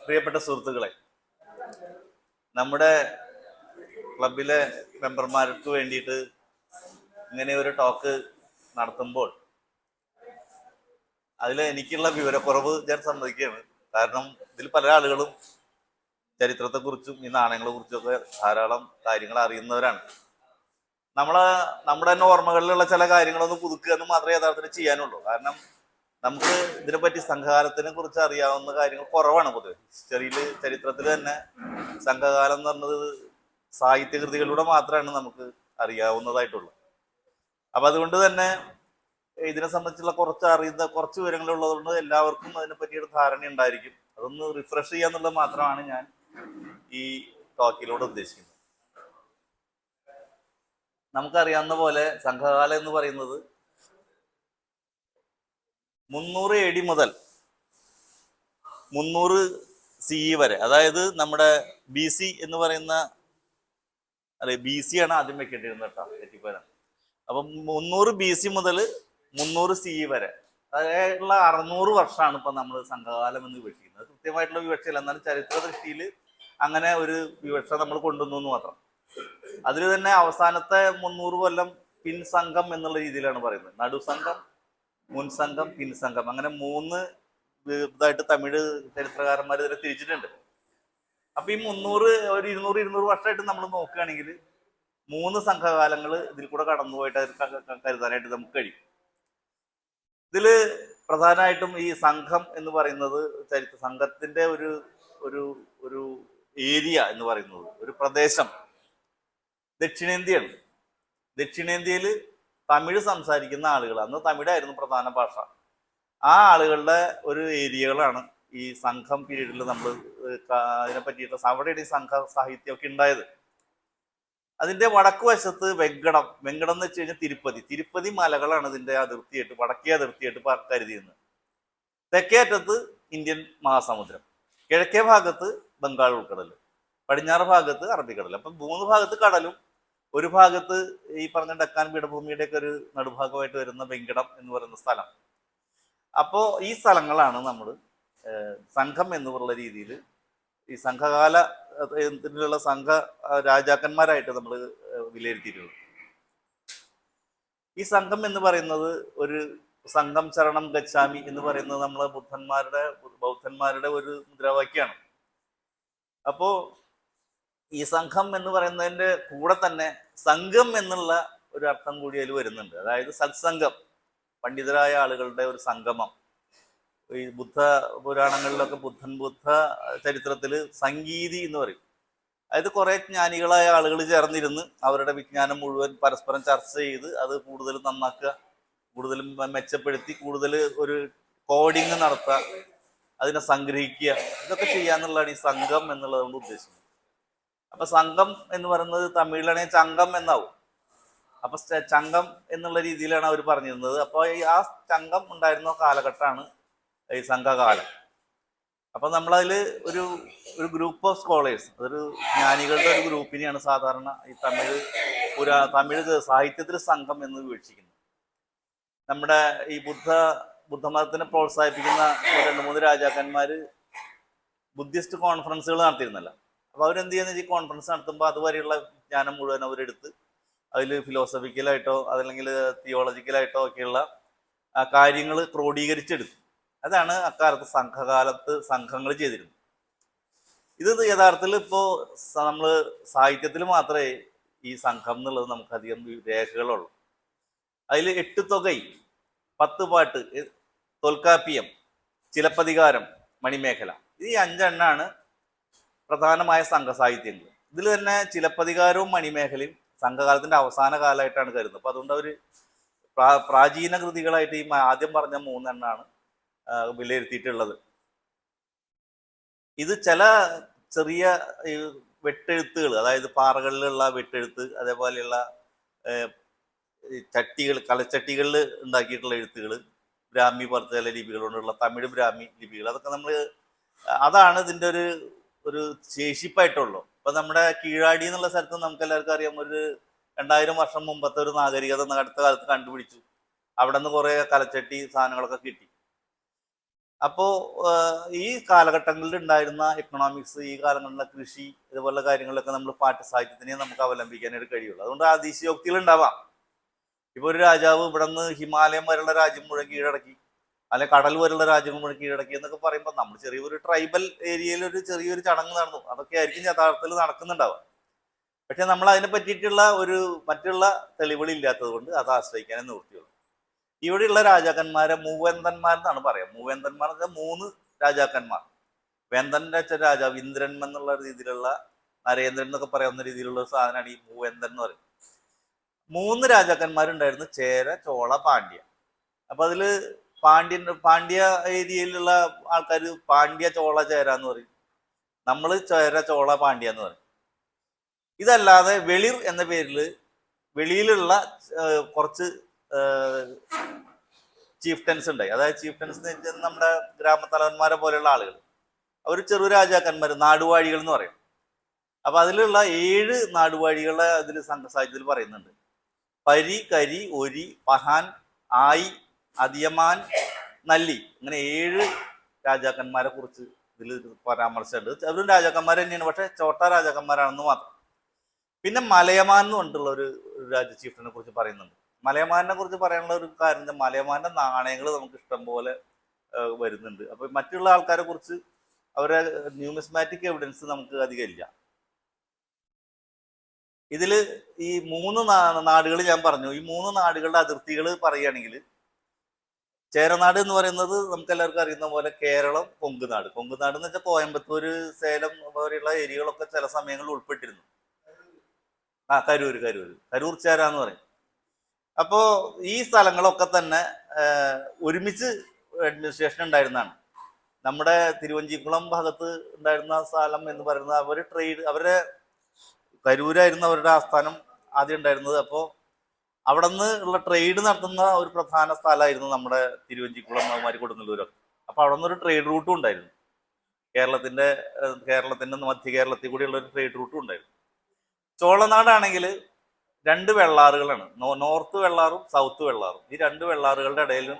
പ്രിയപ്പെട്ട സുഹൃത്തുക്കളെ, നമ്മുടെ ക്ലബിലെ മെമ്പർമാർക്ക് വേണ്ടിയിട്ട് ഇങ്ങനെ ഒരു ടോക്ക് നടത്തുമ്പോൾ അതിൽ എനിക്കുള്ള വിവരക്കുറവ് ഞാൻ സമ്മതിക്കുകയാണ്. കാരണം ഇതിൽ പല ആളുകളും ചരിത്രത്തെക്കുറിച്ചും ഈ നാണയങ്ങളെ കുറിച്ചൊക്കെ ധാരാളം കാര്യങ്ങൾ അറിയുന്നവരാണ്. നമ്മുടെ തന്നെ ഓർമ്മകളിലുള്ള ചില കാര്യങ്ങളൊന്ന് പുതുക്കുക എന്ന് മാത്രമേ യഥാർത്ഥത്തിൽ ചെയ്യാനുള്ളൂ. കാരണം നമുക്ക് ഇതിനെപ്പറ്റി സംഘകാലത്തിനെ കുറിച്ച് അറിയാവുന്ന കാര്യങ്ങൾ കുറവാണ്. പൊതുവെ ചരിത്രത്തിൽ തന്നെ സംഘകാലം എന്ന് പറഞ്ഞത് സാഹിത്യകൃതികളിലൂടെ മാത്രമാണ് നമുക്ക് അറിയാവുന്നതായിട്ടുള്ളത്. അപ്പൊ അതുകൊണ്ട് തന്നെ ഇതിനെ സംബന്ധിച്ചുള്ള കുറച്ച് വിവരങ്ങളുള്ളതുകൊണ്ട് എല്ലാവർക്കും അതിനെ പറ്റിയൊരു ധാരണ ഉണ്ടായിരിക്കും. അതൊന്ന് റിഫ്രഷ് ചെയ്യാന്നുള്ളത് മാത്രമാണ് ഞാൻ ഈ ടോക്കിലൂടെ ഉദ്ദേശിക്കുന്നത്. നമുക്കറിയാവുന്ന പോലെ സംഘകാലം എന്ന് പറയുന്നത് 300 AD മുതൽ 300 CE വരെ, അതായത് നമ്മുടെ BC എന്ന് പറയുന്ന, അതെ BC ആണ് ആദ്യം വെക്കേണ്ടിയിരുന്നത് കേട്ടോ, തെറ്റിപ്പോരാണ്. അപ്പം 300 BC മുതൽ 300 CE വരെ, അതായുള്ള 600 വർഷമാണ് ഇപ്പൊ നമ്മൾ സംഘകാലം എന്ന് വിവക്ഷിക്കുന്നത്. കൃത്യമായിട്ടുള്ള വിവക്ഷയില്ല, എന്നാലും ചരിത്ര ദൃഷ്ടിയിൽ അങ്ങനെ ഒരു വിവക്ഷ നമ്മൾ കൊണ്ടുവന്നു എന്ന് മാത്രം. അതിൽ തന്നെ അവസാനത്തെ 300 കൊല്ലം പിൻസംഘം എന്നുള്ള രീതിയിലാണ് പറയുന്നത്. നടുസംഘം, മുൻസംഘം, പിൻസംഘം, അങ്ങനെ 3 ഇതായിട്ട് തമിഴ് ചരിത്രകാരന്മാർ ഇതിനെ തിരിച്ചിട്ടുണ്ട്. അപ്പൊ ഈ 300 ഒരു 200 വർഷമായിട്ട് നമ്മൾ നോക്കുകയാണെങ്കിൽ 3 സംഘകാലങ്ങൾ ഇതിൽ കൂടെ കടന്നുപോയിട്ട് കരുതാനായിട്ട് നമുക്ക് കഴിയും. ഇതില് പ്രധാനമായിട്ടും ഈ സംഘം എന്ന് പറയുന്നത് സംഘത്തിന്റെ ഒരു ഒരു ഒരു ഏരിയ എന്ന് പറയുന്നത്, ഒരു പ്രദേശം ദക്ഷിണേന്ത്യയാണ്. ദക്ഷിണേന്ത്യയിൽ തമിഴ് സംസാരിക്കുന്ന ആളുകൾ, അന്ന് തമിഴായിരുന്നു പ്രധാന ഭാഷ, ആ ആളുകളുടെ ഒരു ഏരിയകളാണ് ഈ സംഘം പീരീഡിൽ നമ്മൾ അതിനെ പറ്റിയിട്ട് അവിടെയാണ് ഈ സംഘ സാഹിത്യമൊക്കെ ഉണ്ടായത്. അതിന്റെ വടക്കു വശത്ത് വെങ്കടം എന്ന് വെച്ച് കഴിഞ്ഞാൽ തിരുപ്പതി മലകളാണ് ഇതിന്റെ അതിർത്തിയായിട്ട്, വടക്കേ അതിർത്തിയായിട്ട് കരുതിയിരുന്നത്. തെക്കേ അറ്റത്ത് ഇന്ത്യൻ മഹാസമുദ്രം, കിഴക്കേ ഭാഗത്ത് ബംഗാൾ ഉൾക്കടൽ, പടിഞ്ഞാറ് ഭാഗത്ത് അറബിക്കടൽ. അപ്പം 3 ഭാഗത്ത് കടലും ഒരു ഭാഗത്ത് ഈ പറഞ്ഞ ഡക്കാൻ പീഠഭൂമിയുടെ ഒക്കെ ഒരു നടുഭാഗമായിട്ട് വരുന്ന വെങ്കടം എന്ന് പറയുന്ന സ്ഥലം. അപ്പോ ഈ സ്ഥലങ്ങളാണ് നമ്മൾ സംഘം എന്നുള്ള രീതിയിൽ ഈ സംഘകാലത്തിലുള്ള സംഘ രാജാക്കന്മാരായിട്ട് നമ്മൾ വിലയിരുത്തിയിട്ടുള്ളത്. ഈ സംഘം എന്ന് പറയുന്നത് ഒരു സംഘം ശരണം ഗച്ഛാമി എന്ന് പറയുന്നത് നമ്മളെ ബൗദ്ധന്മാരുടെ ഒരു മുദ്രാവാക്യമാണ്. അപ്പോ ഈ സംഘം എന്ന് പറയുന്നതിന്റെ കൂടെ തന്നെ സംഘം എന്നുള്ള ഒരു അർത്ഥം കൂടി അതിൽ വരുന്നുണ്ട്. അതായത് സത്സംഗം, പണ്ഡിതരായ ആളുകളുടെ ഒരു സംഗമം. ഈ ബുദ്ധ പുരാണങ്ങളിലൊക്കെ ബുദ്ധ ചരിത്രത്തില് സംഗീതി എന്ന് പറയും. അതായത് കുറെ ജ്ഞാനികളായ ആളുകൾ ചേർന്നിരുന്ന് അവരുടെ വിജ്ഞാനം മുഴുവൻ പരസ്പരം ചർച്ച ചെയ്ത് അത് കൂടുതൽ നന്നാക്കുക, കൂടുതലും മെച്ചപ്പെടുത്തി, കൂടുതൽ ഒരു കോഡിങ് നടത്തുക, അതിനെ സംഗ്രഹിക്കുക, ഇതൊക്കെ ചെയ്യാന്നുള്ളതാണ് ഈ സംഘം എന്നുള്ളത് കൊണ്ട് ഉദ്ദേശിക്കുന്നത്. അപ്പൊ സംഘം എന്ന് പറയുന്നത് തമിഴിലാണെങ്കിൽ ചങ്കം എന്നാവും. അപ്പൊ ചങ്കം എന്നുള്ള രീതിയിലാണ് അവർ പറഞ്ഞിരുന്നത്. അപ്പൊ ആ ചങ്കം ഉണ്ടായിരുന്ന കാലഘട്ടമാണ് ഈ സംഘകാലം. അപ്പൊ നമ്മളതിൽ ഒരു ഗ്രൂപ്പ് ഓഫ് സ്കോളേഴ്സ്, അതൊരു ജ്ഞാനികളുടെ ഒരു ഗ്രൂപ്പിനെയാണ് സാധാരണ ഈ തമിഴ് സാഹിത്യത്തിൽ സംഘം എന്ന് വിവക്ഷിക്കുന്നത്. നമ്മുടെ ഈ ബുദ്ധമതത്തിനെ പ്രോത്സാഹിപ്പിക്കുന്ന 2-3 രാജാക്കന്മാര് ബുദ്ധിസ്റ്റ് കോൺഫറൻസുകൾ നടത്തിയിരുന്നല്ലോ. അപ്പൊ അവരെന്ത് ചെയ്യുന്ന, ഈ കോൺഫറൻസ് നടത്തുമ്പോൾ അതുവരെയുള്ള ജ്ഞാനം മുഴുവൻ അവരെടുത്ത് അതിൽ ഫിലോസഫിക്കലായിട്ടോ അതല്ലെങ്കിൽ തിയോളജിക്കലായിട്ടോ ഒക്കെയുള്ള കാര്യങ്ങൾ ക്രോഡീകരിച്ചെടുത്തു. അതാണ് അക്കാലത്ത് സംഘങ്ങൾ ചെയ്തിരുന്നത്. ഇത് യഥാർത്ഥത്തിൽ ഇപ്പോൾ നമ്മൾ സാഹിത്യത്തിൽ മാത്രമേ ഈ സംഘം എന്നുള്ളത് നമുക്കധികം രേഖകളുള്ളൂ. അതിൽ 8 തൊകൈ, 10 പാട്ട്, തൊൽക്കാപ്പിയം, ചിലപ്പതികാരം, മണിമേഖല, ഈ 5 എണ്ണാണ് പ്രധാനമായ സംഘസാഹിത്യങ്ങൾ. ഇതിൽ തന്നെ ചിലപ്പതികാരവും മണിമേഖലയും സംഘകാലത്തിന്റെ അവസാന കാലമായിട്ടാണ് കരുതുന്നത്. അപ്പൊ അതുകൊണ്ട് അവർ പ്രാചീന കൃതികളായിട്ട് ഈ ആദ്യം പറഞ്ഞ 3 എണ്ണാണ് വിലയിരുത്തിയിട്ടുള്ളത്. ഇത് ചില ചെറിയ വെട്ടെഴുത്തുകൾ, അതായത് പാറകളിലുള്ള വെട്ടെഴുത്ത്, അതേപോലെയുള്ള കലച്ചട്ടികളിൽ ഉണ്ടാക്കിയിട്ടുള്ള എഴുത്തുകൾ, ബ്രാഹ്മി പോലത്തെ ചില ലിപികൾ കൊണ്ടുള്ള തമിഴ് ബ്രാഹ്മി ലിപികൾ, അതൊക്കെ അതാണ് ഇതിൻ്റെ ഒരു ശേഷിപ്പായിട്ടുള്ളൂ. ഇപ്പൊ നമ്മുടെ കീഴാടി എന്നുള്ള സ്ഥലത്ത് നമുക്ക് എല്ലാവർക്കും അറിയാം, ഒരു 2000 വർഷം മുമ്പത്തെ ഒരു നാഗരികത അടുത്ത കാലത്ത് കണ്ടുപിടിച്ചു. അവിടെ നിന്ന് കുറെ കലച്ചട്ടി സാധനങ്ങളൊക്കെ കിട്ടി. അപ്പോൾ ഈ കാലഘട്ടങ്ങളിൽ ഉണ്ടായിരുന്ന എക്കണോമിക്സ്, ഈ കാലങ്ങളിലെ കൃഷി, ഇതുപോലുള്ള കാര്യങ്ങളിലൊക്കെ നമ്മൾ പാഠ്യസാഹിത്യത്തിനെ നമുക്ക് അവലംബിക്കാനായിട്ട് കഴിയുള്ളൂ. അതുകൊണ്ട് അതിശയോക്തികൾ ഉണ്ടാവാം. ഇപ്പൊ ഒരു രാജാവ് ഇവിടെ നിന്ന് ഹിമാലയം വരെയുള്ള രാജ്യം മുഴുവൻ കീഴടക്കി, അല്ലെ കടൽ വരെയുള്ള രാജ്യങ്ങൾ മുഴുവൻ കീഴടക്കി എന്നൊക്കെ പറയുമ്പോൾ നമ്മൾ ചെറിയൊരു ട്രൈബൽ ഏരിയയിൽ ഒരു ചെറിയൊരു ചടങ്ങ് നടന്നു, അതൊക്കെ ആയിരിക്കും യഥാർത്ഥത്തിൽ നടക്കുന്നുണ്ടാവുക. പക്ഷെ നമ്മൾ അതിനെ പറ്റിയിട്ടുള്ള ഒരു മറ്റുള്ള തെളിവുകൾ ഇല്ലാത്തത് കൊണ്ട് അത് ആശ്രയിക്കാനേ നിവൃത്തിയുള്ളൂ. ഇവിടെയുള്ള രാജാക്കന്മാരെ മൂവേന്തന്മാരെന്നാണ് പറയാം. മൂവേന്തന്മാർ എന്ന് വെച്ചാൽ 3 രാജാക്കന്മാർ. വേന്തന്റെ അച്ഛൻ രാജാവ് ഇന്ദ്രൻ എന്നുള്ള രീതിയിലുള്ള, നരേന്ദ്രൻ എന്നൊക്കെ പറയാവുന്ന രീതിയിലുള്ള ഒരു സാധനമാണ് ഈ മൂവേന്തൻ എന്ന് പറയുന്നത്. 3 രാജാക്കന്മാരുണ്ടായിരുന്നു: ചേര, ചോള, പാണ്ഡ്യ. അപ്പൊ അതില് പാണ്ഡ്യ ഏരിയയിലുള്ള ആൾക്കാർ പാണ്ഡ്യ, ചോള, ചേര എന്ന് പറയും. നമ്മൾ ചേര, ചോള, പാണ്ഡ്യ എന്ന് പറയും. ഇതല്ലാതെ വെളിർ എന്ന പേരിൽ വെളിയിലുള്ള കുറച്ച് ചീഫ്റ്റൻസ് ഉണ്ടായി. അതായത് ചീഫ്റ്റൻസ് എന്ന് വെച്ചാൽ നമ്മുടെ ഗ്രാമത്തലവന്മാരെ പോലെയുള്ള ആളുകൾ, അവർ ചെറു രാജാക്കന്മാർ, നാടുവാഴികൾ എന്ന് പറയും. അപ്പൊ അതിലുള്ള 7 നാടുവാഴികളെ അതിൽ സംഘസാഹിത്യത്തിൽ പറയുന്നുണ്ട്. പരി, കരി, ഒരി, പഹാൻ, ആയി, അതിയമാൻ, നല്ലി, അങ്ങനെ 7 രാജാക്കന്മാരെ കുറിച്ച് ഇതിൽ പരാമർശമുണ്ട്. അവരും രാജാക്കന്മാർ തന്നെയാണ്, പക്ഷെ ചോട്ട രാജാക്കന്മാരാണെന്ന് മാത്രം. പിന്നെ മലയമാൻ എന്ന് പറഞ്ഞിട്ടുള്ള ഒരു രാജ ചീഫിനെ കുറിച്ച് പറയുന്നുണ്ട്. മലയമാനെ കുറിച്ച് പറയാനുള്ള ഒരു കാര്യം, മലയമാന്റെ നാണയങ്ങൾ നമുക്ക് ഇഷ്ടം പോലെ വരുന്നുണ്ട്. അപ്പൊ മറ്റുള്ള ആൾക്കാരെ കുറിച്ച് അവരെ ന്യൂമിസ്മാറ്റിക് എവിഡൻസ് നമുക്ക് അധികം ഇല്ല. ഇതില് ഈ 3 നാടുകൾ ഞാൻ പറഞ്ഞു. ഈ 3 നാടുകളുടെ അതിർത്തികൾ പറയുകയാണെങ്കിൽ, ചേരനാട് എന്ന് പറയുന്നത് നമുക്ക് എല്ലാവർക്കും അറിയുന്ന പോലെ കേരളം, കൊങ്കുനാട്. കൊങ്കുനാട് എന്ന് വെച്ചാൽ കോയമ്പത്തൂര്, സേലം പോലെയുള്ള ഏരിയകളൊക്കെ ചില സമയങ്ങളിൽ ഉൾപ്പെട്ടിരുന്നു. കരൂർ ചേര എന്ന് പറയും. അപ്പോ ഈ സ്ഥലങ്ങളൊക്കെ തന്നെ ഒരുമിച്ച് അഡ്മിനിസ്ട്രേഷൻ ഉണ്ടായിരുന്നതാണ്. നമ്മുടെ തിരുവഞ്ചിക്കുളം ഭാഗത്ത് ഉണ്ടായിരുന്ന സ്ഥലം എന്ന് പറയുന്നത് അവരുടെ കരൂരായിരുന്നു അവരുടെ ആസ്ഥാനം ആദ്യം ഉണ്ടായിരുന്നത്. അപ്പോൾ അവിടെ നിന്ന് ഉള്ള ട്രേഡ് നടത്തുന്ന ഒരു പ്രധാന സ്ഥലമായിരുന്നു നമ്മുടെ തിരുവഞ്ചിക്കുളം, അവന്മാര് കൊടുങ്ങല്ലൂരൊക്കെ. അപ്പൊ അവിടെ നിന്ന് ഒരു ട്രേഡ് റൂട്ടും ഉണ്ടായിരുന്നു. കേരളത്തിന്റെ മധ്യ കേരളത്തിൽ കൂടിയുള്ള ഒരു ട്രേഡ് റൂട്ടും ഉണ്ടായിരുന്നു. ചോളനാടാണെങ്കിൽ 2 വെള്ളാറുകളാണ്, നോർത്ത് വെള്ളാറും സൗത്ത് വെള്ളാറും. ഈ 2 വെള്ളാറുകളുടെ ഇടയിലും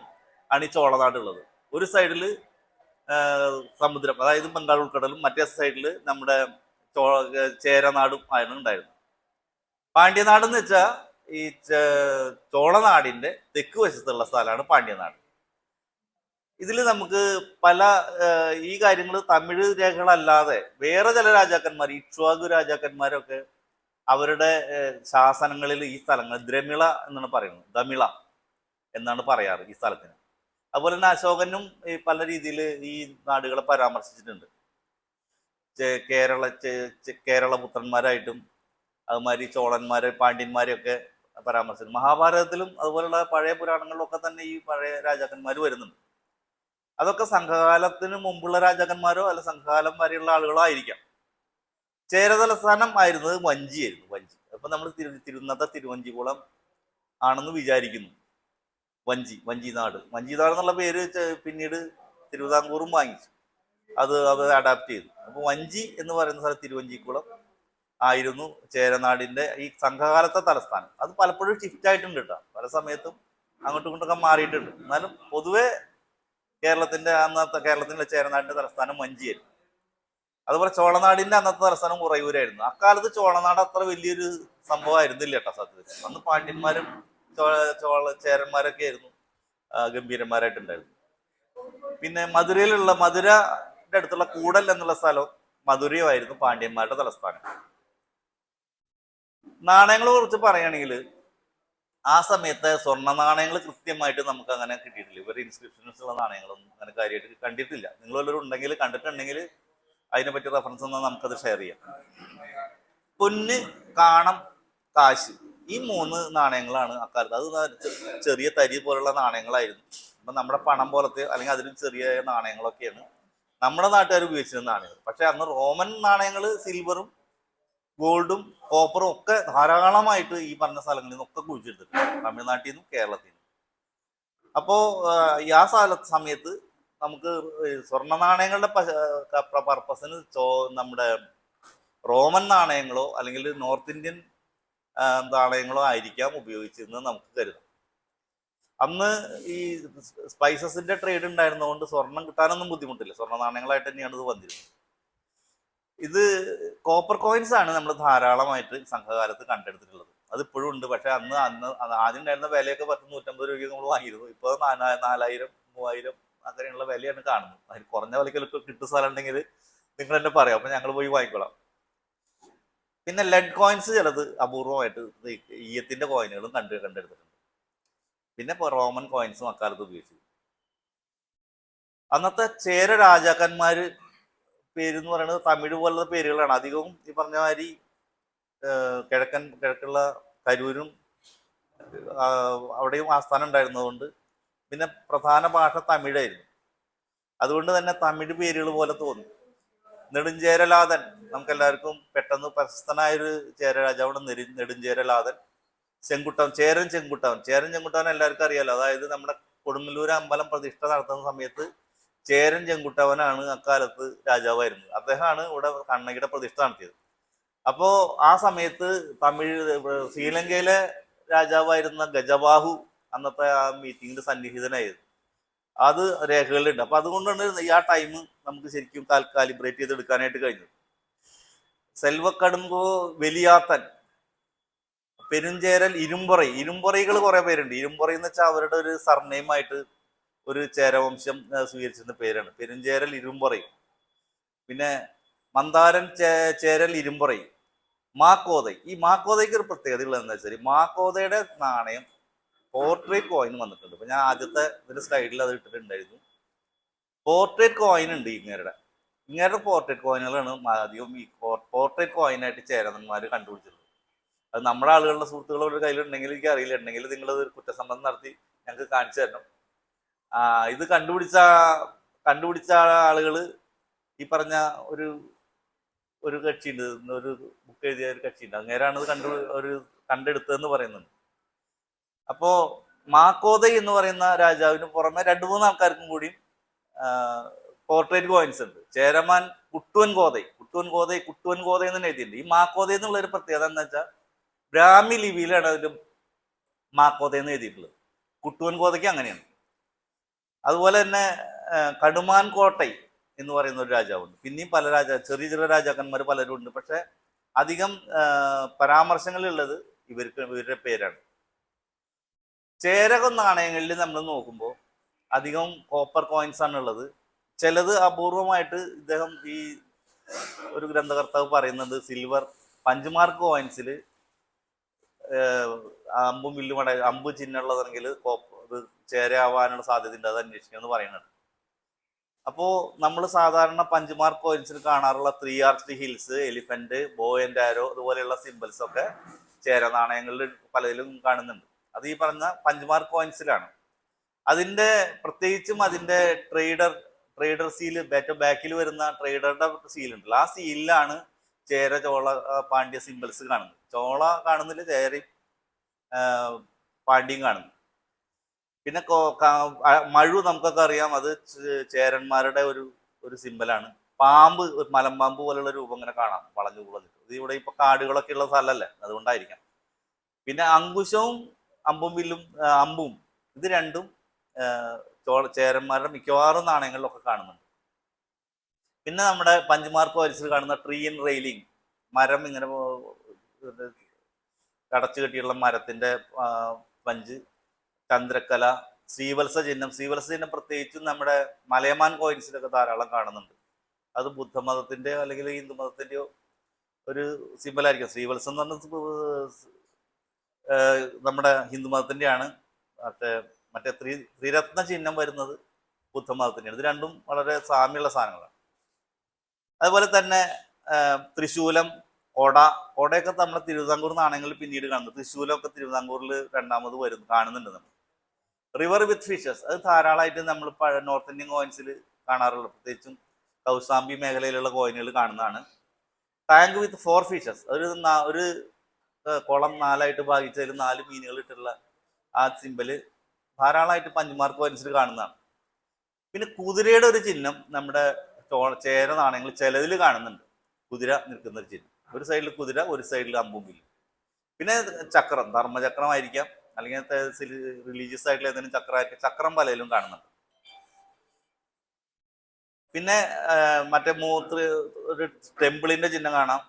ആണ് ഈ ചോളനാട് ഉള്ളത്. ഒരു സൈഡിൽ സമുദ്രം, അതായത് ബംഗാൾ ഉൾക്കടലും, മറ്റേ സൈഡിൽ നമ്മുടെ ചേരനാടും ആയിരുന്നു ഉണ്ടായിരുന്നത്. പാണ്ഡ്യനാട് എന്ന് വെച്ചാൽ ഈ ചോളനാടിന്റെ തെക്ക് വശത്തുള്ള സ്ഥലമാണ് പാണ്ഡ്യനാട്. ഇതിൽ നമുക്ക് പല ഈ കാര്യങ്ങൾ തമിഴ് രേഖകളല്ലാതെ വേറെ ചില രാജാക്കന്മാർ, ഇക്ഷ്വാകു രാജാക്കന്മാരൊക്കെ അവരുടെ ശാസനങ്ങളിൽ ഈ സ്ഥലങ്ങൾ ദ്രമിള എന്നാണ് പറയുന്നത്, ദമിള എന്നാണ് പറയാറ് ഈ സ്ഥലത്തിന്. അതുപോലെ തന്നെ അശോകനും ഈ പല രീതിയിൽ ഈ നാടുകളെ പരാമർശിച്ചിട്ടുണ്ട്. കേരളപുത്രന്മാരായിട്ടും അതുമാതിരി ചോളന്മാരെ, പാണ്ഡ്യന്മാരെയൊക്കെ പരാമർശിച്ചു. മഹാഭാരതത്തിലും അതുപോലുള്ള പഴയ പുരാണങ്ങളിലൊക്കെ തന്നെ ഈ പഴയ രാജാക്കന്മാർ വരുന്നുണ്ട്. അതൊക്കെ സംഘകാലത്തിന് മുമ്പുള്ള രാജാക്കന്മാരോ അല്ല സംഘകാലം വരെയുള്ള ആളുകളോ ആയിരിക്കാം. ചേരതലസ്ഥാനം ആയിരുന്നത് വഞ്ചിയായിരുന്നു. അപ്പൊ നമ്മൾ തിരുവനന്തപുരത്തെ തിരുവഞ്ചിക്കുളം ആണെന്ന് വിചാരിക്കുന്നു. വഞ്ചിനാട് എന്നുള്ള പേര് പിന്നീട് തിരുവിതാംകൂറും വാങ്ങിച്ചു, അത് അഡാപ്റ്റ് ചെയ്തു. അപ്പൊ വഞ്ചി എന്ന് പറയുന്ന സ്ഥലം തിരുവഞ്ചിക്കുളം ആയിരുന്നു ചേരനാടിന്റെ ഈ സംഘകാലത്തെ തലസ്ഥാനം. അത് പലപ്പോഴും ഷിഫ്റ്റ് ആയിട്ടുണ്ട് കേട്ടോ, പല സമയത്തും അങ്ങോട്ടും ഇങ്ങോട്ടൊക്കെ മാറിയിട്ടുണ്ട്. എന്നാലും പൊതുവെ കേരളത്തിന്റെ ചേരനാടിന്റെ തലസ്ഥാനം വഞ്ചിയായിരുന്നു. അതുപോലെ ചോളനാടിന്റെ അന്നത്തെ തലസ്ഥാനം ഉറയൂരായിരുന്നു. അക്കാലത്ത് ചോളനാട് അത്ര വലിയൊരു സംഭവമായിരുന്നില്ല കേട്ടോ സത്യത്തിൽ. അന്ന് പാണ്ഡ്യന്മാരും ചേരന്മാരൊക്കെ ആയിരുന്നു ഗംഭീരന്മാരായിട്ടുണ്ടായിരുന്നു. പിന്നെ മധുരയുടെ അടുത്തുള്ള കൂടൽ എന്നുള്ള സ്ഥലവും മധുരയുമായിരുന്നു പാണ്ഡ്യന്മാരുടെ തലസ്ഥാനം. നാണയങ്ങളെ കുറിച്ച് പറയുകയാണെങ്കിൽ ആ സമയത്ത് സ്വർണ്ണ നാണയങ്ങൾ കൃത്യമായിട്ട് നമുക്ക് അങ്ങനെ കിട്ടിയിട്ടില്ല. ഇവർ ഇൻസ്ക്രിപ്ഷൻസ് ഉള്ള നാണയങ്ങളൊന്നും അങ്ങനെ കാര്യമായിട്ട് കണ്ടിട്ടില്ല. നിങ്ങൾ വല്ലവരും ഉണ്ടെങ്കിൽ, കണ്ടിട്ടുണ്ടെങ്കിൽ അതിനെ പറ്റി റെഫറൻസ് ഒന്നും നമുക്കത് ഷെയർ ചെയ്യാം. പൊന്ന്, കാണം, കാശ്, ഈ 3 നാണയങ്ങളാണ് അക്കാലത്ത്. അത് ചെറിയ തരി പോലുള്ള നാണയങ്ങളായിരുന്നു. അപ്പൊ നമ്മുടെ പണം പോലത്തെ അല്ലെങ്കിൽ അതിലും ചെറിയ നാണയങ്ങളൊക്കെയാണ് നമ്മുടെ നാട്ടുകാർ ഉപയോഗിച്ചിരുന്ന നാണയങ്ങൾ. പക്ഷെ അന്ന് റോമൻ നാണയങ്ങൾ സിൽവറും ഗോൾഡും കോപ്പറും ഒക്കെ ധാരാളമായിട്ട് ഈ പറഞ്ഞ സ്ഥലങ്ങളിൽ നിന്നൊക്കെ കുഴിച്ചെടുത്തിട്ടുണ്ട്, തമിഴ്നാട്ടിൽ നിന്നും കേരളത്തിൽ നിന്നും. അപ്പോ ആ സമയത്ത് നമുക്ക് സ്വർണ്ണ നാണയങ്ങളുടെ പർപ്പസിന് നമ്മുടെ റോമൻ നാണയങ്ങളോ അല്ലെങ്കിൽ നോർത്ത് ഇന്ത്യൻ നാണയങ്ങളോ ആയിരിക്കാം ഉപയോഗിച്ചിരുന്നത് നമുക്ക് കരുതാം. അന്ന് ഈ സ്പൈസസിന്റെ ട്രേഡ് ഉണ്ടായിരുന്നതുകൊണ്ട് സ്വർണം കിട്ടാനൊന്നും ബുദ്ധിമുട്ടില്ല. സ്വർണ്ണ നാണയങ്ങളായിട്ട് തന്നെയാണ് ഇത് വന്നിരുന്നത്. ഇത് കോപ്പർ കോയിൻസ് ആണ് നമ്മൾ ധാരാളമായിട്ട് സംഘകാലത്ത് കണ്ടെടുത്തിട്ടുള്ളത്. അത് ഇപ്പോഴും ഉണ്ട്. പക്ഷെ അന്ന് ആദ്യം ഉണ്ടായിരുന്ന വിലയൊക്കെ 10-150 രൂപയ്ക്ക് നമ്മൾ വാങ്ങിയിരുന്നു. ഇപ്പോൾ 4000-3000 അങ്ങനെയുള്ള വിലയാണ് കാണുന്നത്. അതിന് കുറഞ്ഞ വിലയ്ക്കൊക്കെ കിട്ടുന്ന സ്ഥലം ഉണ്ടെങ്കിൽ നിങ്ങൾ തന്നെ പറയാം, അപ്പൊ ഞങ്ങൾ പോയി വാങ്ങിക്കോളാം. പിന്നെ ലെഡ് കോയിൻസ് ചിലത് അപൂർവമായിട്ട് ഈയത്തിന്റെ കോയിനുകളും കണ്ടെടുത്തിട്ടുണ്ട്. പിന്നെ റോമൻ കോയിൻസും അക്കാലത്ത് ഉപയോഗിച്ചു. അന്നത്തെ ചേര രാജാക്കന്മാര് പേരെന്ന് പറയുന്നത് തമിഴ് പോലുള്ള പേരുകളാണ്. അധികവും ഈ പറഞ്ഞ മാതിരി കിഴക്കുള്ള കരൂരും അവിടെയും ആസ്ഥാനം ഉണ്ടായിരുന്നതുകൊണ്ട് പിന്നെ പ്രധാന ഭാഷ തമിഴായിരുന്നു. അതുകൊണ്ട് തന്നെ തമിഴ് പേരുകൾ പോലെ തോന്നി. നെടുഞ്ചേരലാതൻ, നമുക്ക് എല്ലാവർക്കും പെട്ടെന്ന് പ്രശസ്തനായൊരു ചേര രാജാവാണ് നെടുഞ്ചേരലാതൻ. ചേരൻ ചെങ്കുട്ടവൻ എല്ലാവർക്കും അറിയാലോ. അതായത് നമ്മുടെ കൊടുങ്ങല്ലൂർ അമ്പലം പ്രതിഷ്ഠ നടത്തുന്ന സമയത്ത് ചേരൻ ചെങ്കുട്ടവനാണ് അക്കാലത്ത് രാജാവായിരുന്നത്. അദ്ദേഹമാണ് ഇവിടെ കണ്ണകിയുടെ പ്രതിഷ്ഠ നടത്തിയത്. അപ്പോ ആ സമയത്ത് ശ്രീലങ്കയിലെ രാജാവായിരുന്ന ഗജബാഹു അന്നത്തെ ആ മീറ്റിംഗിൽ സന്നിഹിതനായിരുന്നു. അത് രേഖകളിലുണ്ട്. അപ്പൊ അതുകൊണ്ടാണ് ഈ ആ ടൈം നമുക്ക് ശരിക്കും കാലിബ്രേറ്റ് ചെയ്തെടുക്കാനായിട്ട് കഴിഞ്ഞു. സെൽവക്കടുമ്പോ വലിയാത്തൻ, പെരുഞ്ചേരൽ, ഇരുമ്പൊറൈകൾ കുറെ പേരുണ്ട്. ഇരുമ്പൊറൈ എന്ന് വെച്ചാൽ അവരുടെ ഒരു സർനെയിം ആയിട്ട് ഒരു ചേരവംശം സ്വീകരിച്ചിരുന്ന പേരാണ് പെരുഞ്ചേരൽ ഇരുമ്പൊറൈ. പിന്നെ മന്ദാരൻ ചേരൽ ഇരുമ്പൊറൈ, മാക്കോതൈ. ഈ മാക്കോതയ്ക്ക് ഒരു പ്രത്യേകത ഉള്ളതെന്ന് വെച്ചാൽ മാക്കോതയുടെ നാണയം പോർട്രേറ്റ് കോയിൻ വന്നിട്ടുണ്ട്. അപ്പൊ ഞാൻ ആദ്യത്തെ ഇതിന്റെ സ്ലൈഡിൽ അത് ഇട്ടിട്ടുണ്ടായിരുന്നു. പോർട്രേറ്റ് കോയിൻ ഉണ്ട് ഇങ്ങേരുടെ പോർട്രേറ്റ് കോയിനുകളാണ് അധികം ഈ പോർട്രേറ്റ് കോയിനായിട്ട് ചേരന്മാർ കണ്ടുപിടിച്ചിട്ടുള്ളത്. അത് നമ്മുടെ ആളുകളുടെ സുഹൃത്തുക്കളുടെ കയ്യിലുണ്ടെങ്കിൽ എനിക്ക് അറിയില്ല, ഉണ്ടെങ്കിൽ നിങ്ങളത് കുറ്റസമ്മതം നടത്തി ഞങ്ങൾക്ക് കാണിച്ചു തരണം. ഇത് കണ്ടുപിടിച്ച ആളുകൾ ഈ പറഞ്ഞ ഒരു കക്ഷിയുണ്ട്, ഒരു ബുക്ക് എഴുതിയ ഒരു കക്ഷിയുണ്ട്. അങ്ങേരാണ് ഇത് കണ്ടെടുത്തതെന്ന് പറയുന്നുണ്ട്. അപ്പോ മാക്കോതൈ എന്ന് പറയുന്ന രാജാവിന് പുറമെ 2-3 ആൾക്കാർക്കും കൂടി പോർട്രേറ്റ് കോയിൻസ് ഉണ്ട്. ചേരമാൻ കുട്ടുവൻ കോതൈ എന്ന് എഴുതിയിട്ടുണ്ട്. ഈ മാക്കോതൈ എന്നുള്ള ഒരു പ്രത്യേകത എന്ന് വെച്ചാൽ ബ്രാഹ്മി ലിപിയിലാണ് അതിന്റെ മാക്കോതൈ എന്ന് എഴുതിയിട്ടുള്ളത്. കുട്ടുവൻ കോതയ്ക്ക് അങ്ങനെയാണ്. അതുപോലെ തന്നെ കടുമാൻ കോട്ടൈ എന്ന് പറയുന്ന ഒരു രാജാവുണ്ട്. പിന്നെയും പല ചെറിയ രാജാക്കന്മാർ പലരും ഉണ്ട്. പക്ഷെ അധികം പരാമർശങ്ങളുള്ളത് ഇവരുടെ പേരാണ്. ചേരക നാണയങ്ങളിൽ നമ്മൾ നോക്കുമ്പോൾ അധികം കോപ്പർ കോയിൻസ് ആണ് ഉള്ളത്. ചിലത് അപൂർവമായിട്ട് ഇദ്ദേഹം ഈ ഒരു ഗ്രന്ഥകർത്താവ് പറയുന്നത് സിൽവർ പഞ്ച് കോയിൻസിൽ അമ്പും വില്ലും അമ്പ് ചിഹ്നമുള്ളതെങ്കിൽ ഇത് ചേരയാവാനുള്ള സാധ്യത ഉണ്ട്, അത് അന്വേഷിക്കണമെന്ന് പറയുന്നുണ്ട്. അപ്പോൾ നമ്മൾ സാധാരണ പഞ്ച് കോയിൻസിൽ കാണാറുള്ള 3 arched hills, elephant, bow and arrow അതുപോലെയുള്ള സിമ്പിൾസ് ഒക്കെ ചേര നാണയങ്ങളിൽ പലതിലും കാണുന്നുണ്ട്. അത് ഈ പറഞ്ഞ പഞ്ച് കോയിൻസിലാണ്. അതിന്റെ പ്രത്യേകിച്ചും അതിന്റെ ട്രേഡർ സീല്, ബാക്കിൽ വരുന്ന ട്രേഡറുടെ സീൽ ഉണ്ടല്ലോ, ആ സീലിലാണ് ചേര, ചോള, പാണ്ഡ്യ സിമ്പിൾസ് കാണുന്നത്. ചോള കാണുന്നില്ല, ചേരയും പാണ്ഡ്യം കാണുന്നു. പിന്നെ മഴു നമുക്കൊക്കെ അറിയാം, അത് ചേരന്മാരുടെ ഒരു സിമ്പലാണ്. പാമ്പ്, ഒരു മലമ്പാമ്പ് പോലുള്ള രൂപം ഇങ്ങനെ കാണാം, വളഞ്ഞു കുളഞ്ഞിട്ട്. ഇത് ഇവിടെ ഇപ്പൊ കാടുകളൊക്കെ ഉള്ള സ്ഥലമല്ലേ, അതുകൊണ്ടായിരിക്കാം. പിന്നെ അങ്കുശവും അമ്പും ഇത് രണ്ടും ചേരന്മാരുടെ മിക്കവാറും നാണയങ്ങളിലൊക്കെ കാണുന്നുണ്ട്. പിന്നെ നമ്മുടെ പഞ്ച് കോയിൻസിൽ കാണുന്ന ട്രീ ഇൻ റെയിലിംഗ്, മരം ഇങ്ങനെ അടച്ചു കെട്ടിയുള്ള മരത്തിന്റെ പഞ്ച്, ചന്ദ്രക്കല, ശ്രീവത്സ ചിഹ്നം പ്രത്യേകിച്ചും നമ്മുടെ മലയമാൻ കോയിൻസിലൊക്കെ ധാരാളം കാണുന്നുണ്ട്. അത് ബുദ്ധമതത്തിന്റെയോ അല്ലെങ്കിൽ ഹിന്ദു മതത്തിന്റെയോ ഒരു സിമ്പലായിരിക്കും. ശ്രീവത്സം എന്ന് പറഞ്ഞ നമ്മുടെ ഹിന്ദു മതത്തിന്റെയാണ്. മറ്റേ ത്രിരത്ന ചിഹ്നം വരുന്നത് ബുദ്ധമതത്തിന്റെയാണ്. ഇത് രണ്ടും വളരെ സാമ്യമുള്ള സാധനങ്ങളാണ്. അതുപോലെ തന്നെ തൃശൂലം, കൊടയൊക്കെ നമ്മുടെ തിരുവിതാംകൂർ നാണയങ്ങളിൽ പിന്നീട് കാണുന്നത്. തൃശ്ശൂലമൊക്കെ തിരുവിതാംകൂറിൽ രണ്ടാമത് കാണുന്നുണ്ട് നമ്മൾ. റിവർ വിത്ത് ഫിഷസ്, അത് ധാരാളമായിട്ട് നമ്മൾ നോർത്ത് ഇന്ത്യൻ കോയിൻസിൽ കാണാറുള്ളത്, പ്രത്യേകിച്ചും കൗസാംബി മേഖലയിലുള്ള കോയിനുകൾ കാണുന്നതാണ്. ടാങ്ക് വിത്ത് 4 ഫിഷസ്, ഒരു കുളം 4ആയിട്ട് ഭാഗിച്ചതിൽ 4 മീനുകൾ ഇട്ടുള്ള ആ സിമ്പല് ധാരാളമായിട്ട് പഞ്ച് കോയിൻസിൽ കാണുന്നതാണ്. പിന്നെ കുതിരയുടെ ഒരു ചിഹ്നം നമ്മുടെ ചേര നാണയങ്ങൾ ചിലതിൽ കാണുന്നുണ്ട്. കുതിര നിൽക്കുന്ന ഒരു ചിഹ്നം, ഒരു സൈഡിൽ കുതിര, ഒരു സൈഡിൽ അമ്പും വില്ലും. പിന്നെ ചക്രം, ധർമ്മചക്രമായിരിക്കാം, അല്ലെങ്കിൽ റിലീജിയസ് ആയിട്ടുള്ള ഏതെങ്കിലും ചക്രം പലയിലും കാണുന്നുണ്ട്. പിന്നെ മറ്റേ ഒരു ടെമ്പിളിന്റെ ചിഹ്നം കാണാം,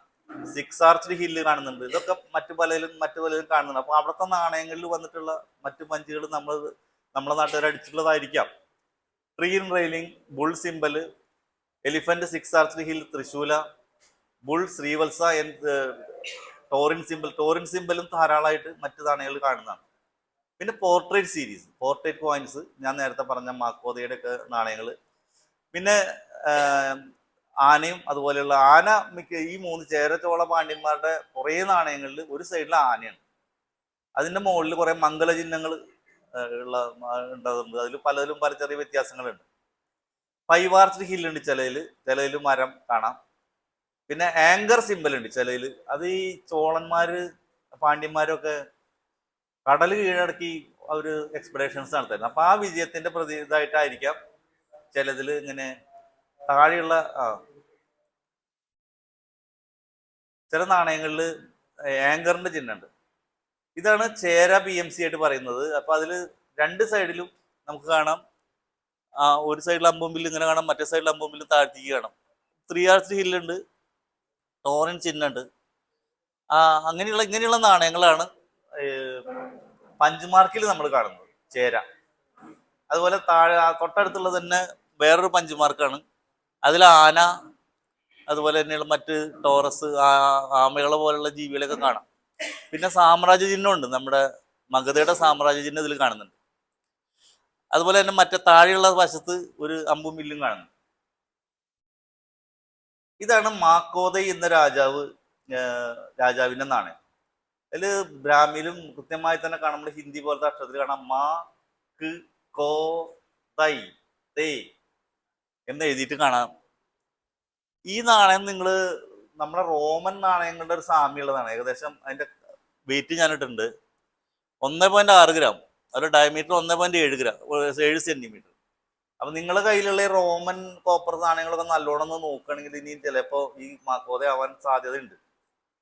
6 ആർച്ച്ഡ് ഹില്ല് കാണുന്നുണ്ട്. ഇതൊക്കെ മറ്റു പലരും കാണുന്നുണ്ട്. അപ്പൊ അവിടുത്തെ നാണയങ്ങളിൽ വന്നിട്ടുള്ള മറ്റു പഞ്ചുകൾ നമ്മളെ നാട്ടുകാർ അടിച്ചിട്ടുള്ളതായിരിക്കാം. Tree in railing, bull symbol, elephant 6 arched hill trishula, bull shrivatsa, taurine സിംബലും ധാരാളമായിട്ട് മറ്റു നാണയങ്ങൾ കാണുന്നതാണ്. പിന്നെ പോർട്രേറ്റ് കോയിൻസ്, ഞാൻ നേരത്തെ പറഞ്ഞ മാക്കോദയുടെ ഒക്കെ നാണയങ്ങൾ. പിന്നെ ആനയും അതുപോലെയുള്ള ഈ 3 ചേര ചോള പാണ്ഡ്യന്മാരുടെ കുറേ നാണയങ്ങളിൽ ഒരു സൈഡിൽ ആനയാണ്, അതിന്റെ മുകളിൽ കുറെ മംഗലചിഹ്നങ്ങൾ ഉണ്ടാകുന്നുണ്ട്. അതിൽ പലതിലും പല ചെറിയ വ്യത്യാസങ്ങളുണ്ട്. 5 ആർച്ച്ഡ് ഹില്ലുണ്ട് ചിലയിൽ മരം കാണാം. പിന്നെ ആങ്കർ സിംബൽ ഉണ്ട് ചിലയിൽ. അത് ഈ ചോളന്മാര് പാണ്ഡ്യന്മാരൊക്കെ കടൽ കീഴടക്കി അവര് എക്സ്പെഡീഷൻസ് നടത്തായിരുന്നു. അപ്പൊ ആ വിജയത്തിന്റെ ഇതായിട്ടായിരിക്കാം ചിലതിൽ ഇങ്ങനെ താഴെയുള്ള ചില നാണയങ്ങളിൽ ആങ്കറിന്റെ ചിഹ്നമുണ്ട്. ഇതാണ് ചേര PMC ആയിട്ട് പറയുന്നത്. അപ്പൊ അതിൽ 2 സൈഡിലും നമുക്ക് കാണാം, ഒരു സൈഡിൽ അമ്പൊമ്പിൽ ഇങ്ങനെ കാണാം, മറ്റേ സൈഡിൽ അമ്പൊമ്പിൽ താഴ്ത്തിക്ക് കാണാം. 3 ആർച്ച്ഡ് ഹില്ലുണ്ട്, ടോറിൻ ചിഹ്നമുണ്ട്. ഇങ്ങനെയുള്ള നാണയങ്ങളാണ് പഞ്ച് നമ്മൾ കാണുന്നത്, ചേര. അതുപോലെ താഴെ തൊട്ടടുത്തുള്ളത് തന്നെ വേറൊരു പഞ്ച് അതിൽ ആന, അതുപോലെ തന്നെയുള്ള മറ്റ് ടോറസ്, ആമകളെ പോലുള്ള ജീവികളൊക്കെ കാണാം. പിന്നെ സാമ്രാജ്യ ചിഹ്നമുണ്ട്, നമ്മുടെ മഗധയുടെ സാമ്രാജ്യ ചിഹ്നം ഇതിൽ കാണുന്നുണ്ട്. അതുപോലെ തന്നെ മറ്റേ താഴെയുള്ള വശത്ത് ഒരു അമ്പും വില്ലും കാണുന്നു. ഇതാണ് മാക്കോദൈ എന്ന രാജാവിന്റെ നാണയം. അതിൽ ബ്രാഹ്മിലും കൃത്യമായി തന്നെ കാണാം, നമ്മൾ ഹിന്ദി പോലത്തെ അക്ഷരത്തിൽ കാണാം, മാ ക് കോ തൈ തേ എന്ന് എഴുതിയിട്ട് കാണാം. ഈ നാണയം നമ്മുടെ റോമൻ നാണയങ്ങളുടെ ഒരു സാമ്യമുള്ളതാണ്. ഏകദേശം അതിന്റെ വെയിറ്റ് ഞാൻ ഇട്ടിട്ടുണ്ട്, 1.6 ഗ്രാം. അതിന്റെ ഡയമീറ്റർ 1.7 സെന്റിമീറ്റർ. അപ്പൊ നിങ്ങളുടെ കയ്യിലുള്ള റോമൻ കോപ്പർ നാണയങ്ങളൊക്കെ നല്ലോണം ഒന്ന് നോക്കുകയാണെങ്കിൽ ഇനി ചിലപ്പോ ഈ മാക്കോദ ആവാൻ സാധ്യതയുണ്ട്.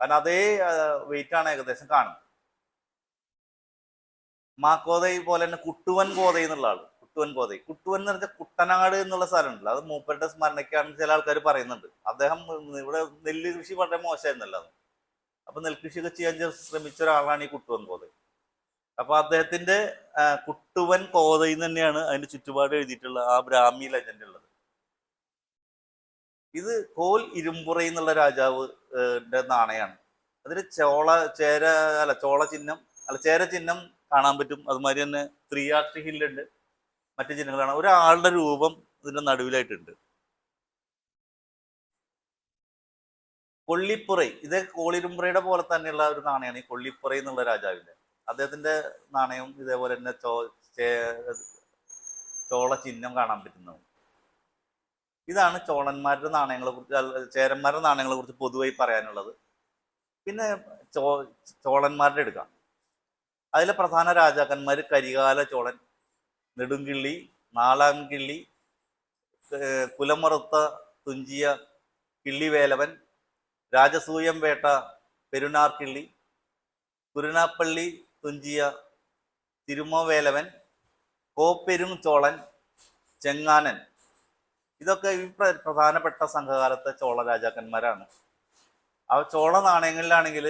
കാരണം അതേ വെയിറ്റ് ആണ് ഏകദേശം കാണുന്നത്. മാക്കോദൈ പോലെ തന്നെ കുട്ടുവൻ കോതൈ എന്നുള്ള ആള്, കുട്ടുവൻ എന്ന് പറഞ്ഞാൽ കുട്ടനാട് എന്നുള്ള സ്ഥലമുണ്ടല്ലോ, അത് മൂപ്പരുടെ സ്മരണയ്ക്കാണെന്ന് ചില ആൾക്കാർ പറയുന്നുണ്ട്. അദ്ദേഹം ഇവിടെ നെല്ല് കൃഷി വളരെ മോശമായിരുന്നല്ലോ, അപ്പൊ നെൽകൃഷിയൊക്കെ ചെയ്യാൻ ശ്രമിച്ച ഒരാളാണ് ഈ കുട്ടുവൻ കോതൈ. അപ്പൊ അദ്ദേഹത്തിന്റെ കുട്ടുവൻ കോതൈ തന്നെയാണ് അതിന്റെ ചുറ്റുപാട് എഴുതിയിട്ടുള്ള ആ ബ്രാഹ്മി ലെജൻഡ് ഉള്ളത്. ഇത് കോൽ ഇരുമ്പുറൈ എന്നുള്ള രാജാവിന്റെ നാണയമാണ്. അതിൽ ചേര ചിഹ്നം കാണാൻ പറ്റും. അതുമാതിരി തന്നെ 3 ആർച്ച്ഡ് ഹില്ലുണ്ട്, മറ്റു ചിഹ്നങ്ങളാണ്. ഒരാളുടെ രൂപം ഇതിന്റെ നടുവിലായിട്ടുണ്ട്. കൊള്ളിപ്പുറൈ, ഇത് കോളിരുമ്പുറയുടെ പോലെ തന്നെയുള്ള ഒരു നാണയമാണ് ഈ കൊള്ളിപ്പുറൈ എന്നുള്ള രാജാവിന്റെ. അദ്ദേഹത്തിന്റെ നാണയം ഇതേപോലെ തന്നെ ചോള ചിഹ്നം കാണാൻ പറ്റുന്നത്. ഇതാണ് ചോളന്മാരുടെ നാണയങ്ങളെ കുറിച്ച്, ചേരന്മാരുടെ നാണയങ്ങളെ കുറിച്ച് പൊതുവായി പറയാനുള്ളത്. പിന്നെ ചോളന്മാരുടെ എടുക്കാം. അതിലെ പ്രധാന രാജാക്കന്മാർ കരികാല ചോളൻ, നെടുങ്കിള്ളി, നാലാംകിള്ളി, കുലമറുത്ത തുഞ്ചിയ കിള്ളിവേലവൻ, രാജസൂയം വേട്ട പെരുനാർക്കിള്ളി, കുരുനാപ്പള്ളി തുഞ്ചിയ തിരുമോവേലവൻ, കോപ്പെരും ചോളൻ, ചെങ്ങാനൻ. ഇതൊക്കെ ഈ പ്രധാനപ്പെട്ട സംഘകാലത്തെ ചോള രാജാക്കന്മാരാണ്. ആ ചോള നാണയങ്ങളിലാണെങ്കിൽ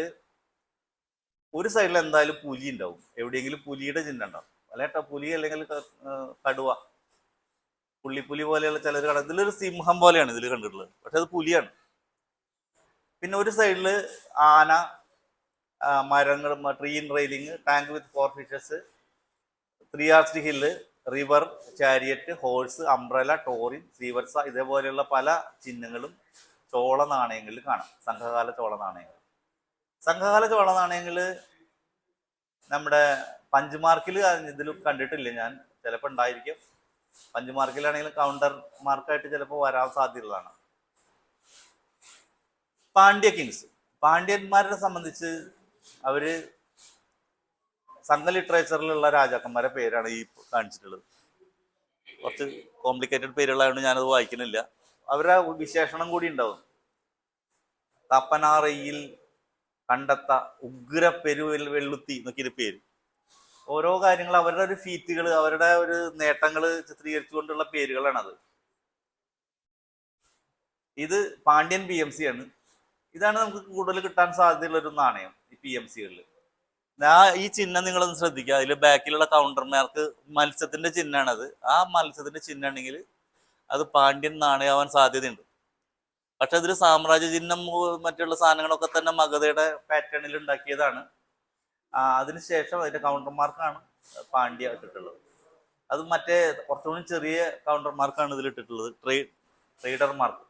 ഒരു സൈഡിൽ എന്തായാലും പുലി ഉണ്ടാവും, എവിടെയെങ്കിലും പുലിയുടെ ചിഹ്നം ഉണ്ടാവും. അല്ലെ പുലി അല്ലെങ്കിൽ കടുവ, പുള്ളിപ്പുലി പോലെയുള്ള ചിലർ കാണാം. ഇതിലൊരു സിംഹം പോലെയാണ് ഇതിൽ കണ്ടിട്ടുള്ളത്, പക്ഷെ അത് പുലിയാണ്. പിന്നെ ഒരു സൈഡിൽ ആന, മരങ്ങൾ, tree in railing, tank with 4 fishes, 3 arched hill, river, chariot, horse, umbrella, taurine, shrivatsa, ഇതേപോലെയുള്ള പല ചിഹ്നങ്ങളും ചോള നാണയങ്ങളിൽ കാണാം. സംഘകാല ചോള നാണയങ്ങൾ നമ്മുടെ പഞ്ച് ഇതിൽ കണ്ടിട്ടില്ല ഞാൻ, ചിലപ്പോൾ ഉണ്ടായിരിക്കും. പഞ്ച് കൗണ്ടർ മാർക്കായിട്ട് ചിലപ്പോൾ വരാൻ സാധ്യതയുള്ളതാണ്. പാണ്ഡ്യ കിങ്സ്, പാണ്ഡ്യന്മാരെ സംബന്ധിച്ച് അവര് സംഘ ലിറ്ററേച്ചറിലുള്ള രാജാക്കന്മാരെ പേരാണ് ഈ കാണിച്ചിട്ടുള്ളത്. കുറച്ച് കോംപ്ലിക്കേറ്റഡ് പേരുകളായതുകൊണ്ട് ഞാനത് വായിക്കുന്നില്ല. അവരുടെ വിശേഷണം കൂടി ഉണ്ടാവും. തപ്പനാറയിൽ കണ്ടെത്ത ഉഗ്ര വെള്ളുത്തി എന്നൊക്കെയൊരു പേര്. ഓരോ കാര്യങ്ങൾ അവരുടെ ഒരു ഫീറ്റുകൾ, അവരുടെ ഒരു നേട്ടങ്ങൾ ചിത്രീകരിച്ചുകൊണ്ടുള്ള പേരുകളാണത്. ഇത് പാണ്ഡ്യൻ PMC ആണ്. ഇതാണ് നമുക്ക് കൂടുതൽ കിട്ടാൻ സാധ്യതയുള്ള ഒരു നാണയം ഈ PMCകളിൽ. ഈ ചിഹ്നം നിങ്ങളൊന്ന് ശ്രദ്ധിക്കുക. അതിൽ ബാക്കിലുള്ള കൗണ്ടർമാർക്ക് മത്സ്യത്തിന്റെ ചിഹ്നമാണത്. ആ മത്സ്യത്തിന്റെ ചിഹ്നമാണെങ്കിൽ അത് പാണ്ഡ്യൻ നാണയമാവാൻ സാധ്യതയുണ്ട്. പക്ഷെ അതിൽ സാമ്രാജ്യ ചിഹ്നം മറ്റുള്ള സാധനങ്ങളൊക്കെ തന്നെ മഗധയുടെ പാറ്റേണിൽ ഉണ്ടാക്കിയതാണ്. അതിനുശേഷം അതിന്റെ കൗണ്ടർമാർക്കാണ് പാണ്ഡ്യ ഇട്ടിട്ടുള്ളത്. അത് മറ്റേ കുറച്ചുകൂടി ചെറിയ കൗണ്ടർമാർക്കാണ് ഇതിൽ ഇട്ടിട്ടുള്ളത്, ട്രേഡർ മാർക്ക്.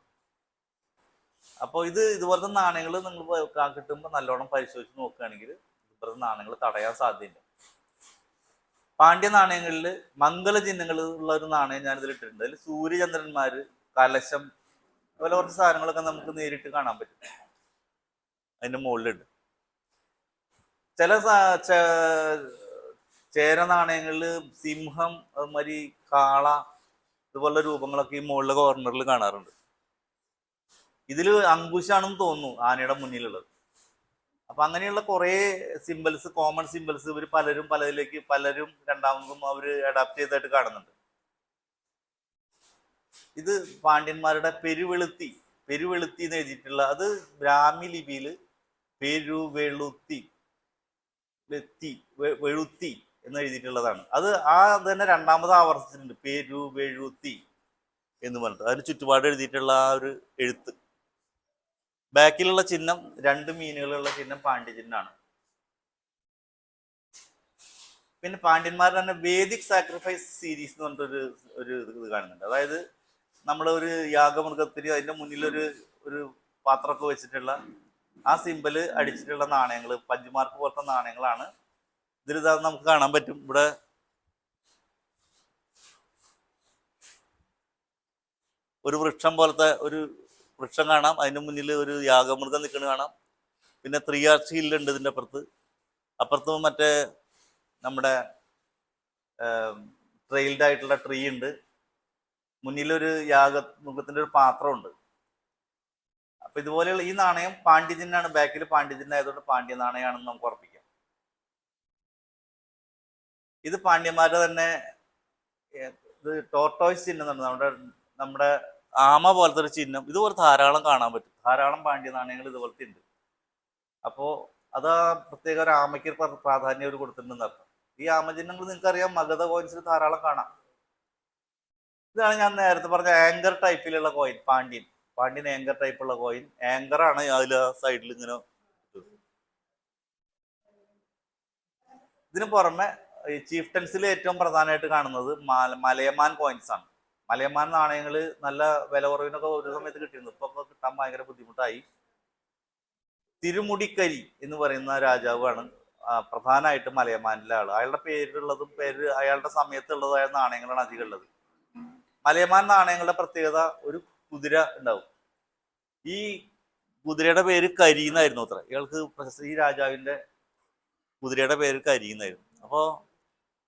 അപ്പോൾ ഇതുപോലത്തെ നാണയങ്ങൾ നിങ്ങൾ കിട്ടുമ്പോൾ നല്ലോണം പരിശോധിച്ച് നോക്കുകയാണെങ്കിൽ ഇതുപോലത്തെ നാണയങ്ങൾ തടയാൻ സാധ്യതയുണ്ട്. പാണ്ഡ്യ നാണയങ്ങളിൽ മംഗള ചിഹ്നങ്ങൾ ഉള്ള ഒരു നാണയം ഞാൻ ഇതിൽ ഇട്ടിട്ടുണ്ട്. അതിൽ സൂര്യചന്ദ്രന്മാര്, കലശം, അതുപോലെ കുറച്ച് സാധനങ്ങളൊക്കെ നമുക്ക് നേരിട്ട് കാണാൻ പറ്റും. അതിന്റെ മുകളിലുണ്ട്. ചില ചേര നാണയങ്ങളിൽ സിംഹം, അതുമാതിരി കാള, ഇതുപോലുള്ള രൂപങ്ങളൊക്കെ ഈ മുകളിലെ കോർണറിൽ കാണാറുണ്ട്. ഇതിൽ അങ്കുശാണെന്ന് തോന്നുന്നു ആനയുടെ മുന്നിലുള്ളത്. അപ്പൊ അങ്ങനെയുള്ള കുറെ സിമ്പിൾസ്, കോമൺ സിമ്പിൾസ് ഇവർ പലരും രണ്ടാമതും അവര് അഡാപ്റ്റ് ചെയ്തായിട്ട് കാണുന്നുണ്ട്. ഇത് പാണ്ഡ്യന്മാരുടെ പെരുവെളുത്തി എന്ന് എഴുതിയിട്ടുള്ള, അത് ബ്രാഹ്മി ലിപിയിൽ വെളുത്തി എന്ന് എഴുതിയിട്ടുള്ളതാണ്. അത് തന്നെ രണ്ടാമത് ആവർത്തിച്ചിട്ടുണ്ട്, പെരുവെഴുത്തി എന്ന് പറഞ്ഞിട്ട്. അതിന് ചുറ്റുപാട് എഴുതിയിട്ടുള്ള ആ ഒരു എഴുത്ത്. ബാക്കിലുള്ള ചിഹ്നം 2 മീനുകളുള്ള ചിഹ്നം പാണ്ഡ്യ ചിഹ്നമാണ്. പിന്നെ പാണ്ഡ്യന്മാരുടെ തന്നെ വേദിക് സാക്രിഫൈസ് സീരീസ് എന്ന് പറഞ്ഞിട്ടൊരു ഇത് കാണുന്നുണ്ട്. അതായത് ഒരു യാഗമൃഗത്തിന് അതിന്റെ മുന്നിൽ ഒരു പാത്രമൊക്കെ വെച്ചിട്ടുള്ള ആ സിമ്പല് അടിച്ചിട്ടുള്ള നാണയങ്ങൾ, പഞ്ചുമാർക്ക് പോലത്തെ നാണയങ്ങളാണ് ഇതിൽ. നമുക്ക് കാണാൻ പറ്റും. ഇവിടെ ഒരു വൃക്ഷം പോലത്തെ ഒരു വൃക്ഷം കാണാം, അതിന്റെ മുന്നിൽ ഒരു യാഗമൃഗം നിൽക്കുന്നത് കാണാം. പിന്നെ 3 ആർച്ച് ഹില്ലുണ്ട് ഇതിന്റെ അപ്പുറത്തും മറ്റേ നമ്മുടെ ട്രെയിൽഡ് ആയിട്ടുള്ള ട്രീ ഉണ്ട്. മുന്നിലൊരു യാഗമൃഗത്തിന്റെ ഒരു പാത്രമുണ്ട്. അപ്പൊ ഇതുപോലെയുള്ള ഈ നാണയം പാണ്ഡ്യചിഹ്നാണ്. ബാക്കിൽ പാണ്ഡ്യചിഹ്നം ആയതുകൊണ്ട് പാണ്ഡ്യ നാണയമാണെന്ന് നമുക്ക് ഉറപ്പിക്കാം. ഇത് പാണ്ഡ്യന്മാരുടെ തന്നെ ഇത് ടോർട്ടോയ്സ് ചിഹ്നം നമ്മുടെ നമ്മുടെ ആമ പോലത്തെ ഒരു ചിഹ്നം ഇതുപോലെ ധാരാളം കാണാൻ പറ്റും. ധാരാളം പാണ്ഡ്യ നാണയങ്ങൾ ഇതുപോലത്തെ ഉണ്ട്. അപ്പോൾ അത് പ്രത്യേക ഒരു ആമയ്ക്ക് പ്രാധാന്യം അവർ കൊടുത്തിട്ടുണ്ടെന്ന് അർത്ഥം. ഈ ആമചിഹ്നങ്ങൾ നിങ്ങൾക്കറിയാം, മഗധ കോയിൻസിൽ ധാരാളം കാണാം. ഇതാണ് ഞാൻ നേരത്തെ പറഞ്ഞ ആങ്കർ ടൈപ്പിലുള്ള കോയിൻ. പാണ്ഡ്യൻ ആങ്കർ ടൈപ്പുള്ള കോയിൻ. ആങ്കറാണ് അതിൽ സൈഡിൽ ഇങ്ങനെ. ഇതിന് പുറമെ ഈ ചീഫ്റ്റൻസിൽ ഏറ്റവും പ്രധാനമായിട്ട് കാണുന്നത് മലയമാൻ കോയിൻസ് ആണ്. മലയമാൻ നാണയങ്ങൾ നല്ല വില കുറവിനൊക്കെ ഒരു സമയത്ത് കിട്ടിയിരുന്നു. ഇപ്പൊ കിട്ടാൻ ഭയങ്കര ബുദ്ധിമുട്ടായി. തിരുമുടിക്കരി എന്ന് പറയുന്ന രാജാവാണ് പ്രധാനമായിട്ട് മലയമാനിലെ ആള്. അയാളുടെ അയാളുടെ സമയത്തുള്ളതായ നാണയങ്ങളാണ് അധികം ഉള്ളത്. മലയമാൻ നാണയങ്ങളുടെ പ്രത്യേകത, ഒരു കുതിര ഉണ്ടാവും. ഈ കുതിരയുടെ പേര് കരി എന്നായിരുന്നു അത്ര. ഈ രാജാവിന്റെ കുതിരയുടെ പേര് കരി എന്നായിരുന്നു. അപ്പോൾ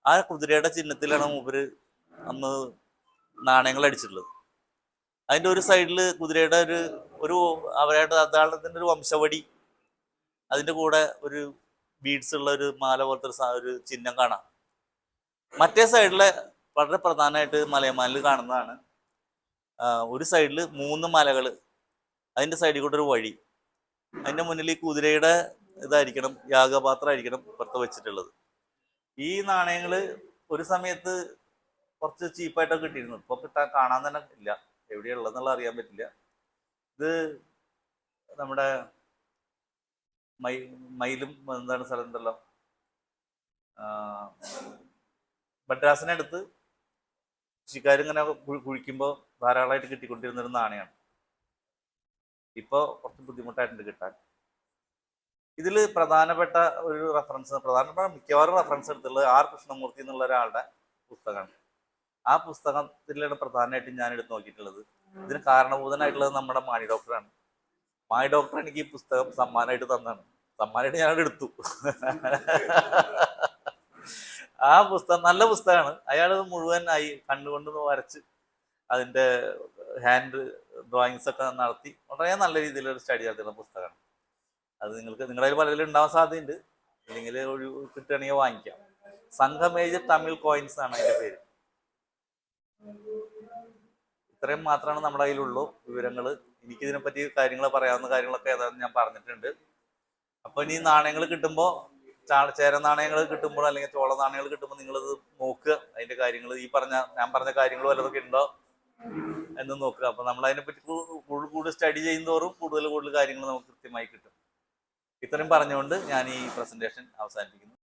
ആ കുതിരയുടെ ചിഹ്നത്തിലാണ് മൂപ്പര് അന്ന് നാണയങ്ങൾ അടിച്ചിട്ടുള്ളത്. അതിന്റെ ഒരു സൈഡിൽ കുതിരയുടെ അതാളത്തിന്റെ ഒരു വംശവടി, അതിന്റെ കൂടെ ഒരു ബീഡ്സ് ഉള്ള ഒരു മാല പോലത്തെ ഒരു ചിഹ്നം കാണാം. മറ്റേ സൈഡിലെ വളരെ പ്രധാനമായിട്ട് മലയമാനിൽ കാണുന്നതാണ്, ഒരു സൈഡിൽ 3 മലകൾ, അതിന്റെ സൈഡിൽ കൂടെ ഒരു വഴി. അതിന്റെ മുന്നിൽ ഈ കുതിരയുടെ ഇതായിരിക്കണം, യാഗപാത്രമായിരിക്കണം ഇപ്പുറത്ത് വെച്ചിട്ടുള്ളത്. ഈ നാണയങ്ങള് ഒരു സമയത്ത് കുറച്ച് ചീപ്പായിട്ടൊക്കെ കിട്ടിയിരുന്നു. ഇപ്പൊ കാണാൻ തന്നെ ഇല്ല, എവിടെയുള്ളതെന്നുള്ള അറിയാൻ പറ്റില്ല. ഇത് നമ്മുടെ മയിലും എന്താണ് സ്ഥലം ഉണ്ടല്ലോ, മദ്രാസിനടുത്ത് കൃഷിക്കാരിങ്ങനെ കുഴിക്കുമ്പോൾ ധാരാളമായിട്ട് കിട്ടിക്കൊണ്ടിരുന്നൊരു നാണയമാണ്. ഇപ്പോൾ കുറച്ച് ബുദ്ധിമുട്ടായിട്ടുണ്ട് കിട്ടാൻ. ഇതിൽ പ്രധാനപ്പെട്ട ഒരു മിക്കവാറും റെഫറൻസ് എടുത്തുള്ളത് ആർ കൃഷ്ണമൂർത്തി എന്നുള്ള ഒരാളുടെ പുസ്തകമാണ്. ആ പുസ്തകത്തിലാണ് പ്രധാനമായിട്ടും ഞാൻ എടുത്ത് നോക്കിയിട്ടുള്ളത്. ഇതിന് കാരണഭൂതനായിട്ടുള്ളത് നമ്മുടെ മാണി ഡോക്ടറാണ്. മാണി ഡോക്ടർ എനിക്ക് ഈ പുസ്തകം സമ്മാനമായിട്ട് തന്നാണ്. സമ്മാനമായിട്ട് ഞാനത് എടുത്തു. ആ പുസ്തകം നല്ല പുസ്തകമാണ്. അയാളത് മുഴുവനായി കണ്ണുകൊണ്ട് വരച്ച് അതിൻ്റെ ഹാൻഡ് ഡ്രോയിങ്സ് ഒക്കെ നടത്തി വളരെ നല്ല രീതിയിലൊരു സ്റ്റഡി നടത്തുന്ന പുസ്തകമാണ്. അത് നിങ്ങളുടെ പലതിലും ഉണ്ടാവാൻ സാധ്യതയുണ്ട്. അല്ലെങ്കിൽ കിട്ടുകയാണെങ്കിൽ വാങ്ങിക്കാം. സംഘമേജ് തമിഴ് കോയിൻസ് ആണ് അതിന്റെ പേര്. ഇത്രയും മാത്രമാണ് നമ്മുടെ കയ്യിലുള്ളൂ വിവരങ്ങൾ. എനിക്കിതിനെപ്പറ്റി കാര്യങ്ങൾ പറയാവുന്ന കാര്യങ്ങളൊക്കെ ഏതാണെന്ന് ഞാൻ പറഞ്ഞിട്ടുണ്ട്. അപ്പൊ ഇനി നാണയങ്ങൾ കിട്ടുമ്പോൾ, ചേര നാണയങ്ങൾ കിട്ടുമ്പോൾ അല്ലെങ്കിൽ ചോള നാണയങ്ങൾ കിട്ടുമ്പോൾ നിങ്ങളിത് നോക്കുക. അതിന്റെ കാര്യങ്ങൾ ഞാൻ പറഞ്ഞ കാര്യങ്ങൾ വല്ലതൊക്കെ ഉണ്ടോ എന്ന് നോക്കുക. അപ്പൊ നമ്മൾ അതിനെപ്പറ്റി കൂടുതൽ സ്റ്റഡി ചെയ്യുന്നതോറും കൂടുതൽ കാര്യങ്ങൾ നമുക്ക് കൃത്യമായി കിട്ടും. ഇത്രയും പറഞ്ഞുകൊണ്ട് ഞാൻ ഈ പ്രസന്റേഷൻ അവസാനിപ്പിക്കുന്നു.